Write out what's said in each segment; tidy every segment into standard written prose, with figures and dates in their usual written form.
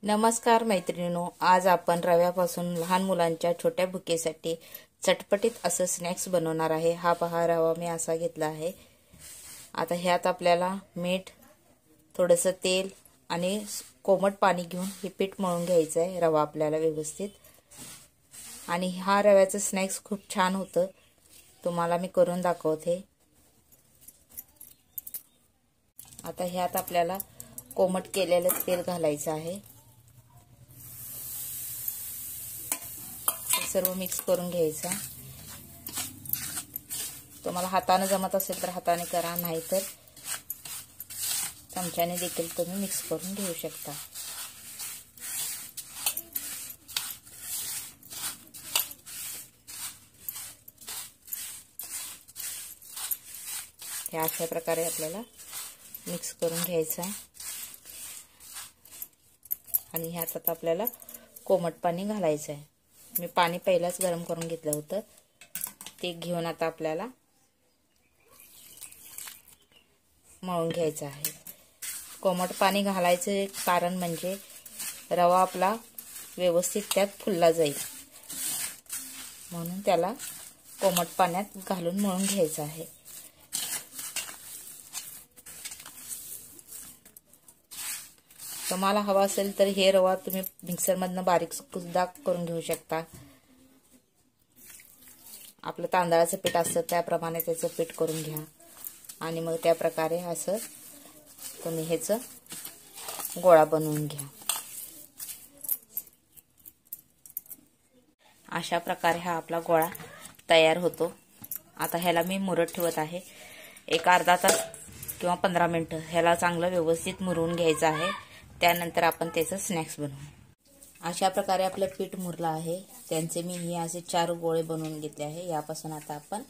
नमस्कार मैत्रिणींनो, आज आपण रव्यापासून लहान मुलांच्या छोट्या भुकेसाठी चटपटीत असं स्नॅक्स बनवणार आहे। हा पहा, रवा मी असा घेतला आहे। आता ह्यात आपल्याला मीठ, थोडंसं तेल आणि कोमट पाणी घेऊन हे पीठ मळून घ्यायचं आहे। रवा आपल्याला व्यवस्थित, आणि हा रव्याचं स्नॅक्स खूप छान होतं। तुम्हाला मी करून दाखवते। आता ह्यात आपल्याला कोमट केलेलं तेल घालायचं आहे। सर्व मिक्स करून घ्यायचा। तुम्हाला हाताने जमत असेल तर हाताने करा, नाहीतर चमच्याने देखील तुम्ही मिक्स करून घेऊ शकता। हे अशा प्रकारे आपल्याला मिक्स करून घ्यायचं आहे। आणि ह्यात आता आपल्याला कोमट पाणी घालायचं आहे। मी पाणी पहिलाच गरम करून घेतलं होतं, ते घेऊन आता आपल्याला मळून घ्यायचं आहे। कोमट पाणी घालायचं कारण म्हणजे रवा आपला व्यवस्थित त्यात फुलला जाईल, म्हणून त्याला कोमट पाण्यात घालून मळून घ्यायचं आहे। तुम्हाला हवा असेल तर हे रवा तुम्ही मिक्सरमधनं बारीक सुद्धा करून घेऊ शकता। आपलं तांदळाचं पीठ असतं त्याप्रमाणे त्याचं पीठ करून घ्या, आणि मग त्या प्रकारे असं तुम्ही ह्याचं गोळा बनवून घ्या। अशा प्रकारे हा आपला गोळा तयार होतो। आता ह्याला मी मुरत ठेवत आहे। एक अर्धा तास किंवा 15 मिनिटं ह्याला चांगलं व्यवस्थित मुरवून घ्यायचं आहे। त्यानंतर आपण त्याचं स्नॅक्स बनवू। अशा प्रकारे आपलं पीठ मुरलं आहे। त्यांचे मी हे असे 4 गोळे बनवून घेतले आहे। यापासून आता आपण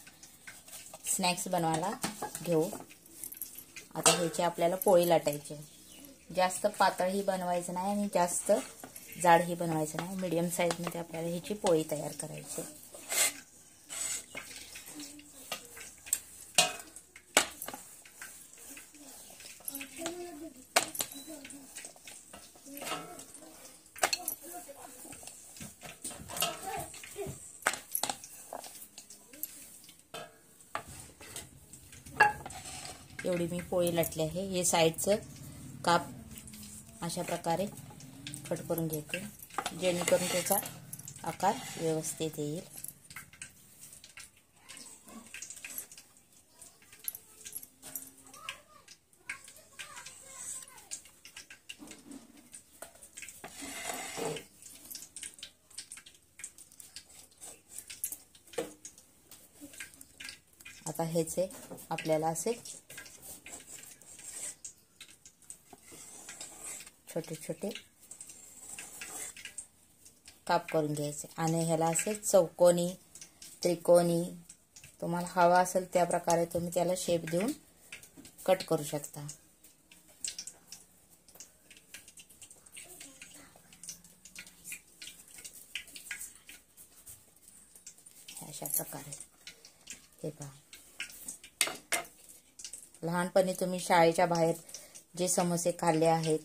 स्नॅक्स बनवायला घेऊ। आता ह्याची आपल्याला पोळी लाटायची आहे। जास्त पातळही बनवायचं नाही आणि जास्त जाडही बनवायचं नाही, मीडियम साईजमध्ये आपल्याला ह्याची पोळी तयार करायची। एवढी मी पोळी लाटली आहे। हे साईडचं काप अशा प्रकारे कट करून घेते, जेणेकरून त्याचा आकार व्यवस्थित येईल। आता ह्याचे आपल्याला असे छोटे छोटे काप करून घ्यायचे, आणि ह्याला असे चौकोनी, त्रिकोणी तुम्हाला हवा असेल त्या प्रकारे तुम्ही त्याला शेप देऊन कट करू शकता। अशा प्रकारे हे पहा, लहानपणी तुम्ही शाळेच्या बाहेर जे समोसे खाल्ले आहेत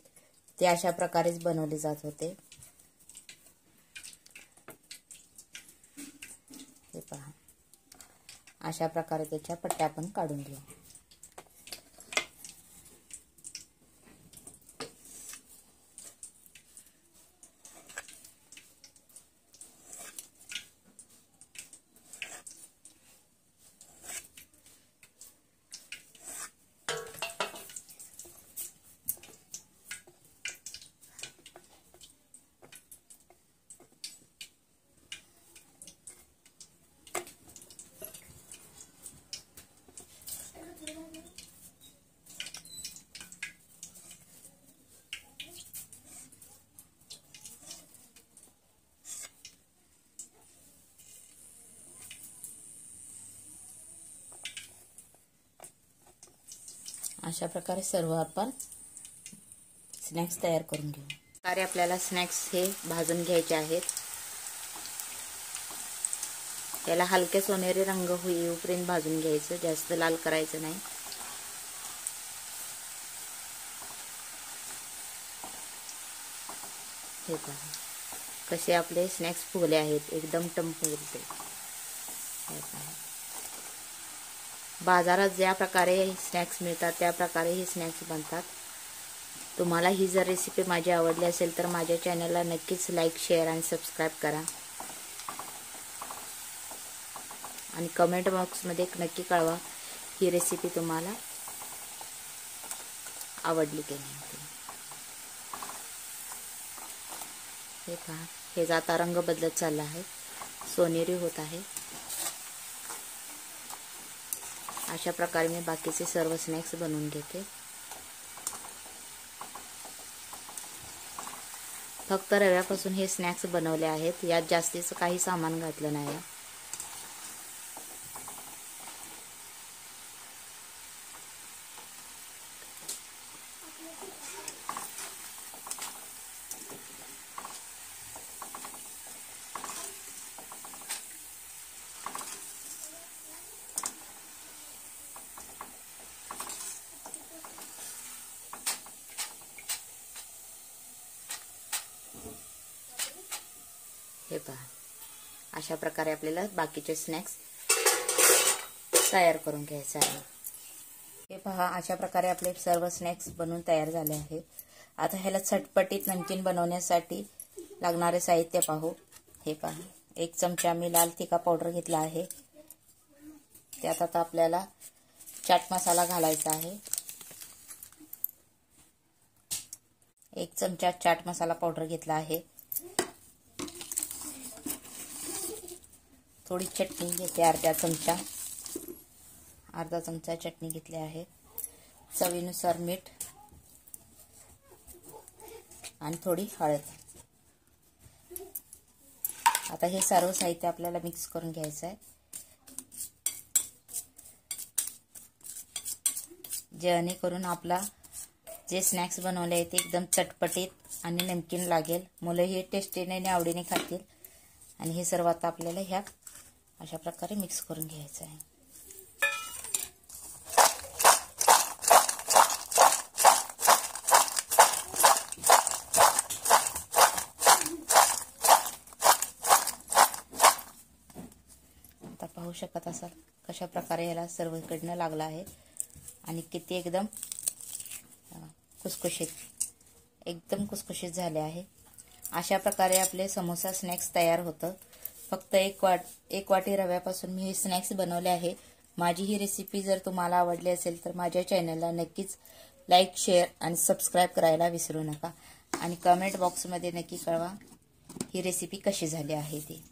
ते अशा प्रकारेच बनवले जात होते। हे पहा, अशा प्रकारे त्याच्या पट्ट्या आपण काढून घेऊ। अशा प्रकारे सर्व आपण स्नॅक्स तयार करून घेऊ। प्रकारे आपल्याला स्नॅक्स हे भाजून घ्यायचे आहेत। त्याला हलके सोनेरी रंग होईपर्यंत भाजून घ्यायचं, जास्त लाल करायचं नाही। हे पहा कसे आपले स्नॅक्स फुगले आहेत, एकदम टम्पवते. हे पहा बाजारात ज्या प्रकारे स्नॅक्स मिळतात त्या प्रकारे हे स्नॅक्स बनतात. तुम्हाला ही जर रेसिपी माझी आवडली असेल तर माझ्या चॅनलला नक्कीच लाईक, शेअर आणि सबस्क्राईब करा. आणि कमेंट बॉक्समध्ये नक्की कळवा ही रेसिपी तुम्हाला आवडली की नाही. हे पहा हे आता रंग बदलत चालला आहे, सोनेरी होत आहे. अशा प्रकारे मी बाकीचे सर्व स्नॅक्स बनवून घेते. फक्त रव्यापासून हे स्नॅक्स बनवले आहेत, यात जास्तीचं काही सामान घातलं नाही. हे पहा अशा प्रकारे आपल्याला बाकीचे स्नॅक्स तयार करून घ्यायचे आहे. हे पहा अशा प्रकारे आपले सर्व स्नॅक्स बनवून तयार झाले आहे. आता ह्याला चटपटीत नमकीन बनवण्यासाठी लागणारे साहित्य पाहू. हे पहा 1 चमचा मी लाल तिखा पावडर घेतला आहे. त्यात आता आपल्याला चाट मसाला घालायचा आहे. 1 चमचा चाट मसाला पावडर घेतला आहे. थोडी चटणी घेते, अर्धा चमचा चटणी घेतली आहे. चवीनुसार मीठ आणि थोडी हळद. आता हे सर्व साहित्य आपल्याला मिक्स करून घ्यायचं आहे, जेणेकरून आपला जे स्नॅक्स बनवले आहेत ते एकदम चटपटीत आणि नमकीन लागेल. मुलं हे टेस्टीने आणि आवडीने खातील. आणि हे सर्व आता आपल्याला ह्या अशा प्रकारे मिक्स करून घ्यायचं आहे. आता पाहू शकत असाल कशा प्रकारे याला सर्वकडनं लागला आहे आणि किती एकदम कुसकुशीत झाले आहे. अशा प्रकारे आपले समोसा स्नॅक्स तयार होतं. फक्त एक वाटी रव्यापासून मी हे स्नॅक्स बनवले आहे. माझी ही रेसिपी जर तुम्हाला आवडली असेल तर माझ्या चॅनलला नक्कीच लाईक, शेअर आणि सबस्क्राईब करायला विसरू नका. आणि कमेंट बॉक्समध्ये नक्की कळवा ही रेसिपी कशी झाली आहे ती.